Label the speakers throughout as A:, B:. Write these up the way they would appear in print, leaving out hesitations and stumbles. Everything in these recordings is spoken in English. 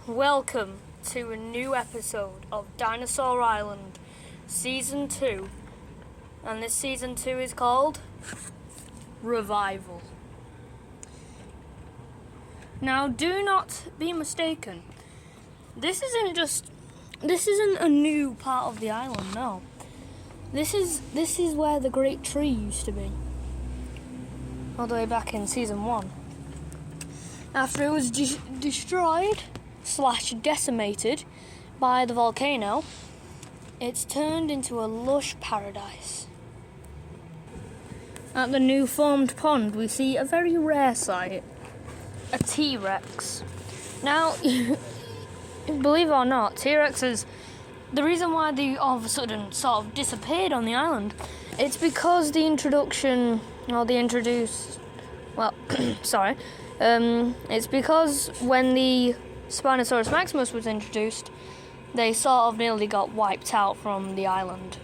A: Welcome to a new episode of Dinosaur Island Season 2, and this Season 2 is called Revival. Now, do not be mistaken, this isn't a new part of the island, no. This is where the great tree used to be, all the way back in Season 1. After it was destroyed / decimated by the volcano, it's turned into a lush paradise. At the new formed pond, we see a very rare sight, a T-Rex. Now, believe it or not, T-Rexes, the reason why they all of a sudden sort of disappeared on the island, it's because it's because when the Spinosaurus Maximus was introduced, they sort of nearly got wiped out from the island.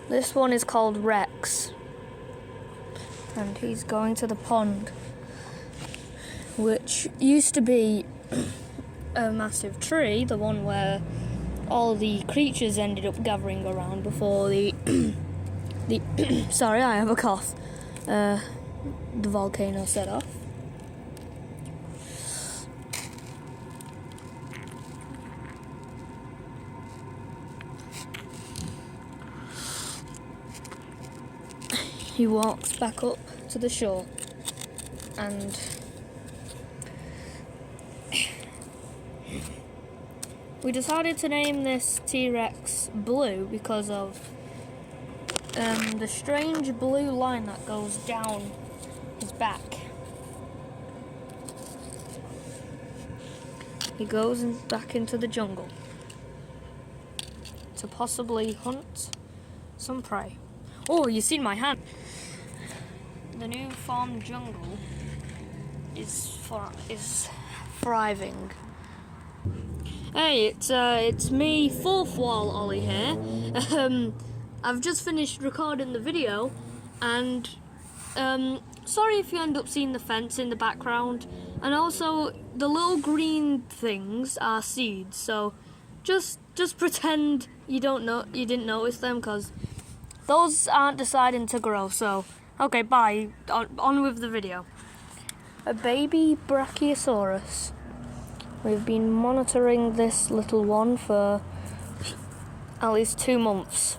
A: This one is called Rex, and he's going to the pond, which used to be a massive tree, the one where all the creatures ended up gathering around before the sorry, I have a cough. The volcano set off. He walks back up to the shore, and we decided to name this T-Rex Blue because of the strange blue line that goes down his back. He goes back into the jungle to possibly hunt some prey. Oh, you seen my hand? The new farm jungle is thriving. Hey, it's me, Fourth Wall Ollie here. I've just finished recording the video, and sorry if you end up seeing the fence in the background, and also the little green things are seeds. So just pretend you didn't notice them, because those aren't deciding to grow. So okay, bye. On with the video. A baby Brachiosaurus. We've been monitoring this little one for at least 2 months.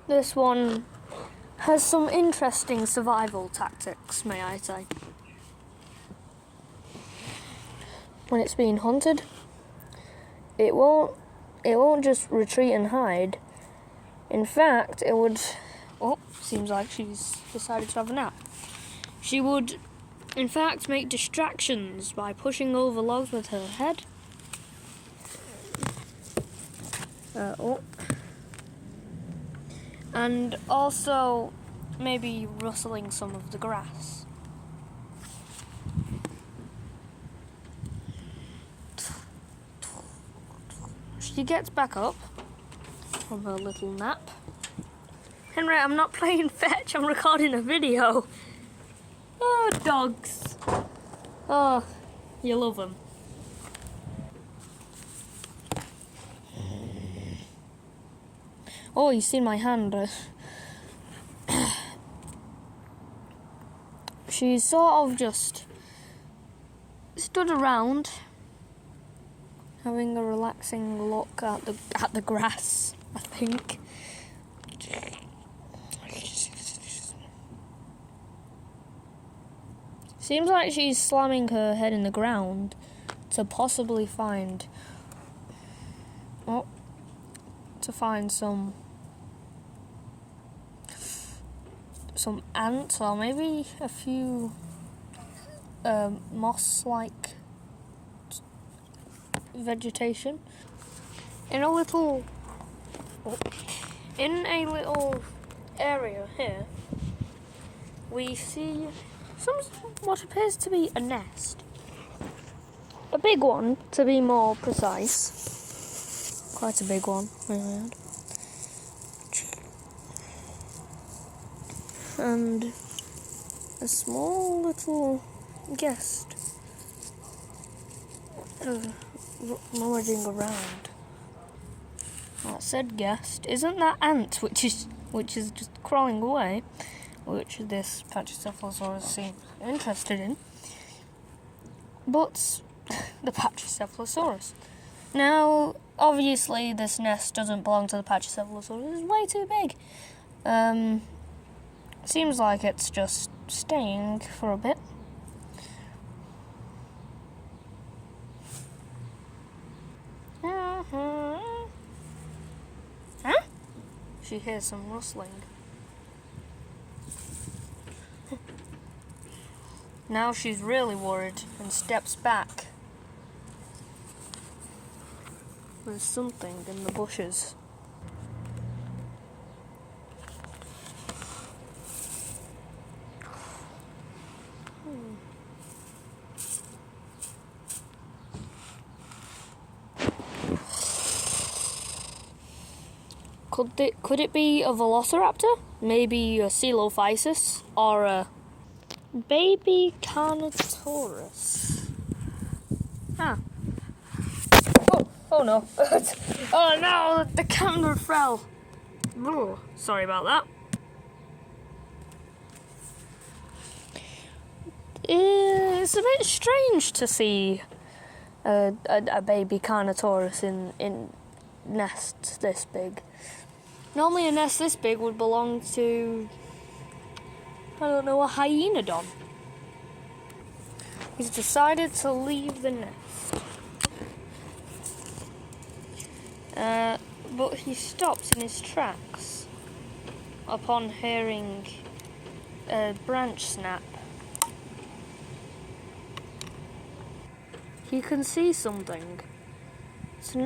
A: This one has some interesting survival tactics, may I say. When it's being hunted, it won't just retreat and hide. In fact, it would... Oh, seems like she's decided to have a nap. She would, in fact, make distractions by pushing over logs with her head. And also maybe rustling some of the grass. She gets back up from her little nap. Henry, I'm not playing fetch, I'm recording a video. Oh, dogs. Oh, you love them. Oh, you seen my hand. She's sort of just stood around, having a relaxing look at the grass, I think. Seems like she's slamming her head in the ground to possibly find some ants, or maybe a few moss-like vegetation. In a little area here, we see what appears to be a nest. A big one, to be more precise. Quite a big one, may I add. and a small little guest rummaging around. That said guest, isn't that ant which is just crawling away, which this Pachycephalosaurus seems interested in, but the Pachycephalosaurus. Now, obviously, this nest doesn't belong to the Pachycephalosaurus. It's way too big. Seems like it's just staying for a bit. Huh? She hears some rustling. Now she's really worried and steps back. There's something in the bushes. Could it be a velociraptor? Maybe a coelophysis or a baby Carnotaurus? Ah. Oh no. Oh no, the camera fell. Oh, sorry about that. It's a bit strange to see a baby Carnotaurus in nests this big. Normally a nest this big would belong to, I don't know, a hyenodon. He's decided to leave the nest. But he stops in his tracks upon hearing a branch snap. He can see something. It's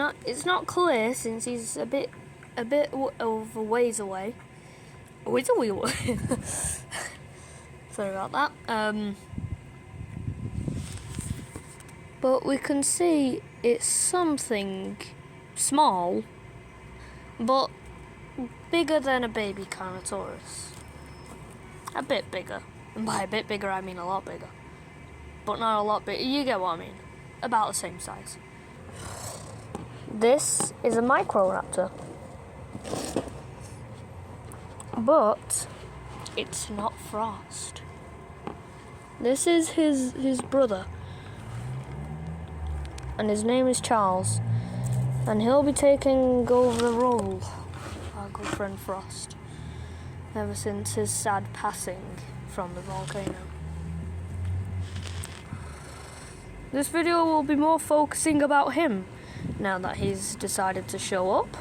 A: not clear since he's a bit of a ways away. Sorry about that. But we can see it's something small, but bigger than a baby Carnotaurus. A bit bigger. And by a bit bigger, I mean a lot bigger. But not a lot bigger. You get what I mean. About the same size. This is a Microraptor. But it's not Frost. This is his brother. And his name is Charles. And he'll be taking over the role of our good friend Frost. Ever since his sad passing from the volcano. This video will be more focusing about him now that he's decided to show up.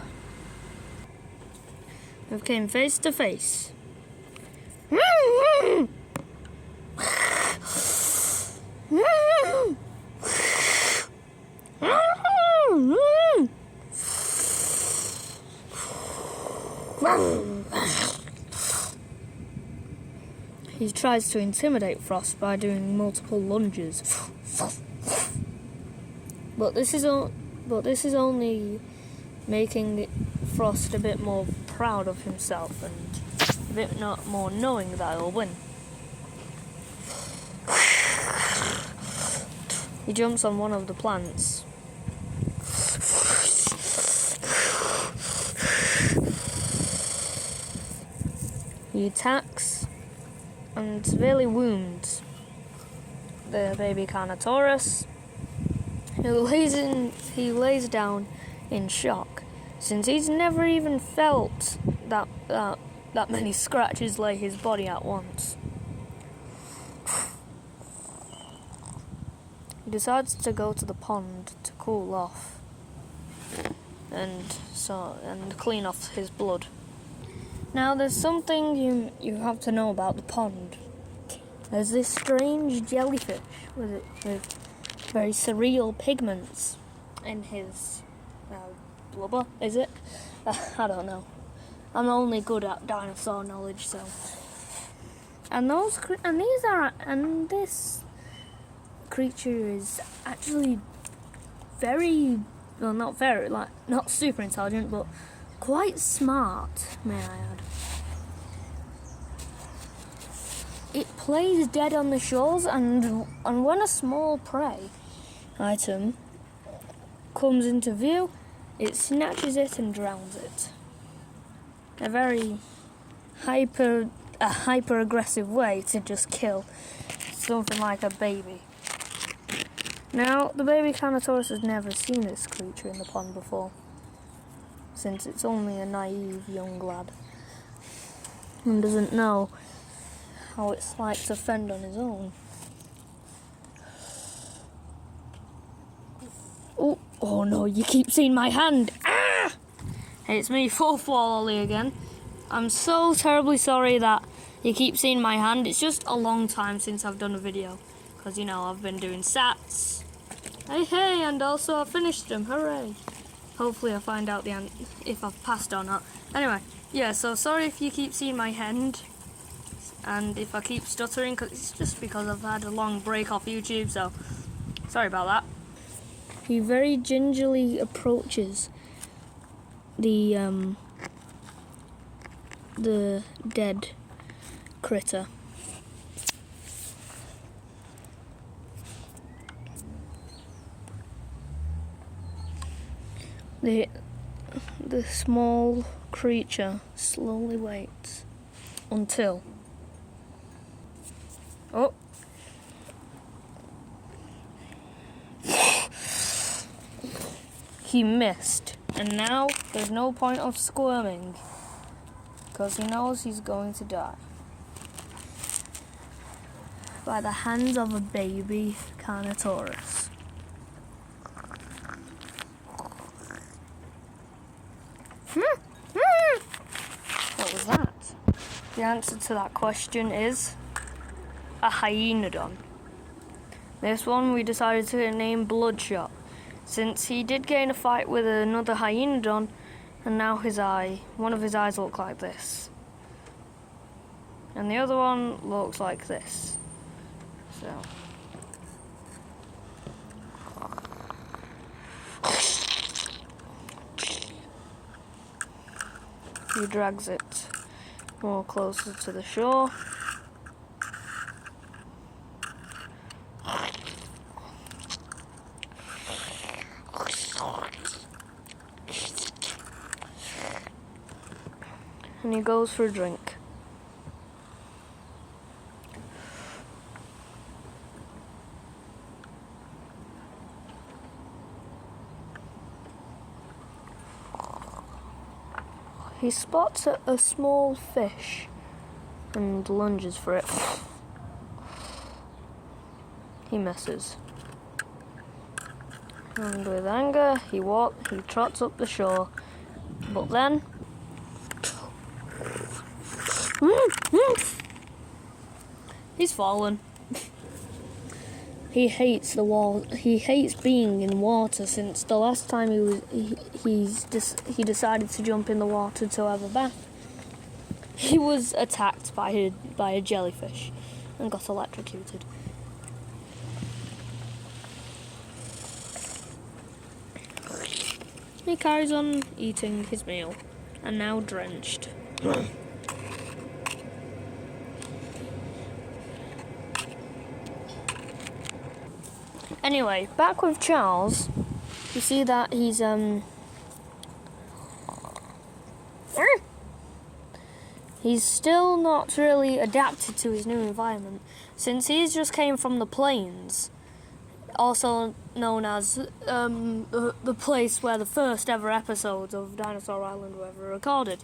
A: We came face to face. He tries to intimidate Frost by doing multiple lunges. But this is only making Frost a bit more proud of himself and a bit more knowing that he'll win. He jumps on one of the plants. He attacks and severely wounds the baby Carnotaurus, he lays down in shock, since he's never even felt that many scratches lay his body at once. He decides to go to the pond to cool off and clean off his blood. Now there's something you have to know about the pond. There's this strange jellyfish with very surreal pigments in his blubber, is it? I don't know. I'm only good at dinosaur knowledge, so. This creature is actually not super intelligent, but quite smart, may I add. it plays dead on the shores, and when a small prey item comes into view, it snatches it and drowns it. A very hyper aggressive way to just kill something like a baby. Now, the baby Carnotaurus has never seen this creature in the pond before, since it's only a naive young lad and doesn't know how it's like to fend on his own. Oh no, you keep seeing my hand! Ah! Hey, it's me, Fourth Wall Ollie again. I'm so terribly sorry that you keep seeing my hand. It's just a long time since I've done a video, because, you know, I've been doing sats. Hey, and also I finished them, hooray! Hopefully I find out if I've passed or not. Anyway, yeah, so sorry if you keep seeing my hand, and if I keep stuttering, cause it's just because I've had a long break off YouTube, so sorry about that. He very gingerly approaches the dead critter. The small creature slowly waits until he missed, and now there's no point of squirming because he knows he's going to die by the hands of a baby Carnotaurus. What was that? The answer to that question is a hyenodon. This one we decided to name Bloodshot, since he did get in a fight with another hyenodon, and now one of his eyes look like this. And the other one looks like this. So he drags it more closer to the shore. And he goes for a drink. He spots a small fish and lunges for it. He misses. And with anger, he trots up the shore. But then he's fallen. He hates the wall. He hates being in water since the last time he decided to jump in the water to have a bath. He was attacked by a jellyfish and got electrocuted. He carries on eating his meal, and now drenched. Anyway, back with Charles. You see that he's still not really adapted to his new environment, since he's just came from the plains, also known as the place where the first ever episodes of Dinosaur Island were ever recorded.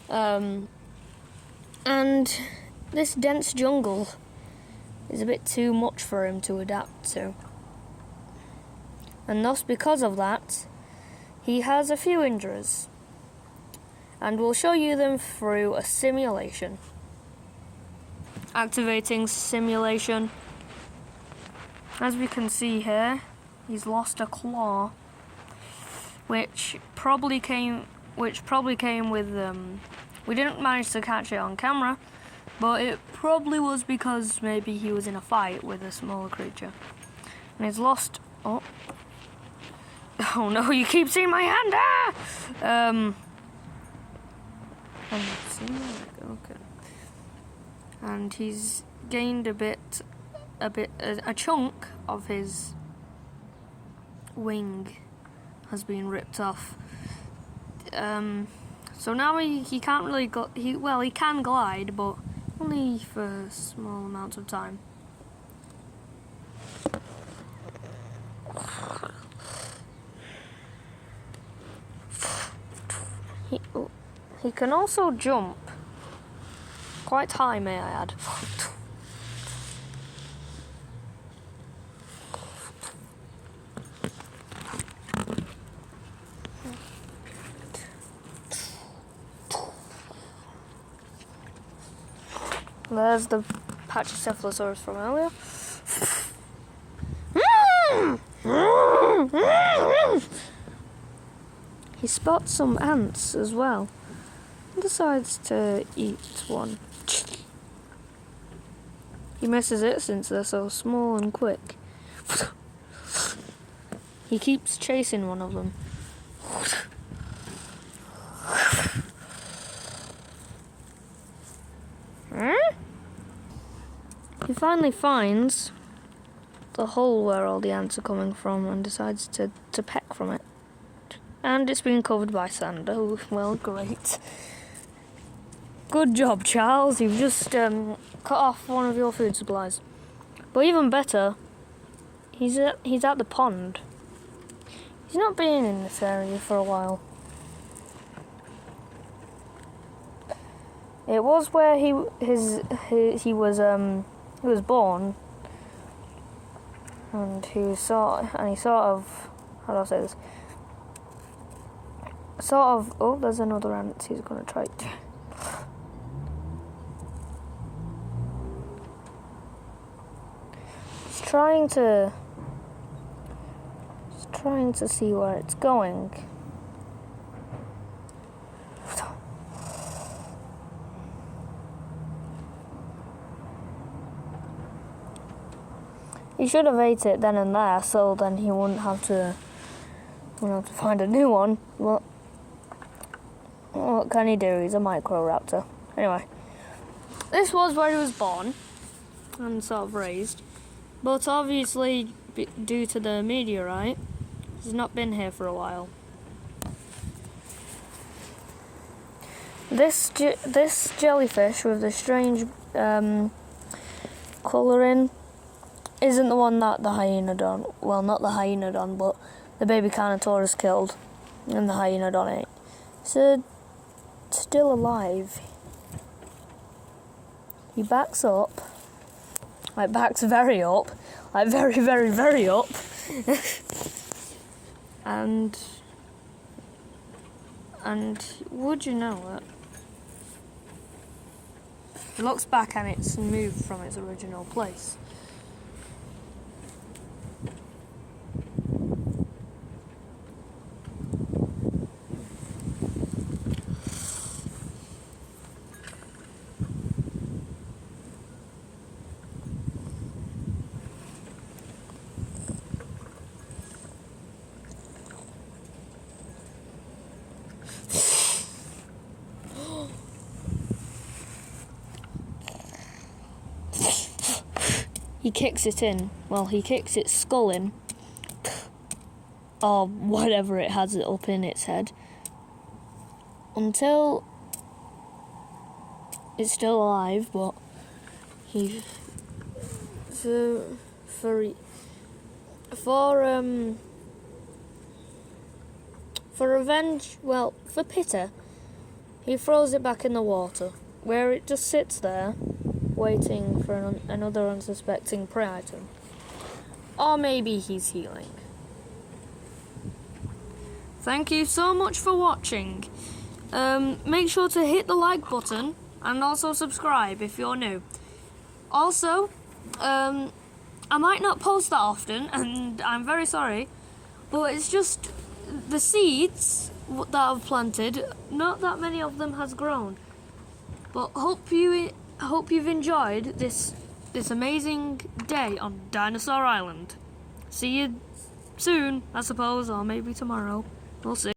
A: And this dense jungle is a bit too much for him to adapt to. And thus, because of that, he has a few injuries. And we'll show you them through a simulation. Activating simulation. As we can see here, he's lost a claw, which probably came with we didn't manage to catch it on camera, but it probably was because maybe he was in a fight with a smaller creature. And he's lost oh no, you keep seeing my hand! Okay. and he's gained a chunk of his wing has been ripped off. So now he can't really go. He can glide, but only for small amounts of time. He can also jump quite high, may I add. There's the Pachycephalosaurus from earlier. He spots some ants as well and decides to eat one. He misses it since they're so small and quick. He keeps chasing one of them. He finally finds the hole where all the ants are coming from and decides to peck from it. And it's been covered by sand. Oh, well, great. Good job, Charles. You've just cut off one of your food supplies. But even better, he's at the pond. He's not been in this area for a while. It was where he was born, and he sort of, how do I say this? Oh, there's another ant he's gonna try to. He's trying to see where it's going. He should have ate it then and there, so then he wouldn't have to find a new one. But what can he do? He's a microraptor. Anyway, this was where he was born and sort of raised, but obviously due to the meteorite, he's not been here for a while. This jellyfish with the strange colouring isn't the one that the hyenodon, well, not the hyenodon, but the baby Carnotaurus killed and the hyenodon ate. So still alive. He backs up, like backs very up, like very, very, very up, and would you know it? He looks back and it's moved from its original place. He kicks it in. Well, he kicks its skull in. Or whatever it has it up in its head. Until it's still alive, but he... For revenge, well, for pity, he throws it back in the water, where it just sits there, waiting for another unsuspecting prey item. Or maybe he's healing. Thank you so much for watching. Make sure to hit the like button and also subscribe if you're new. Also, I might not post that often, and I'm very sorry, but it's just the seeds that I've planted, not that many of them has grown. But hope you've enjoyed this amazing day on Dinosaur Island. See you soon, I suppose, or maybe tomorrow. We'll see.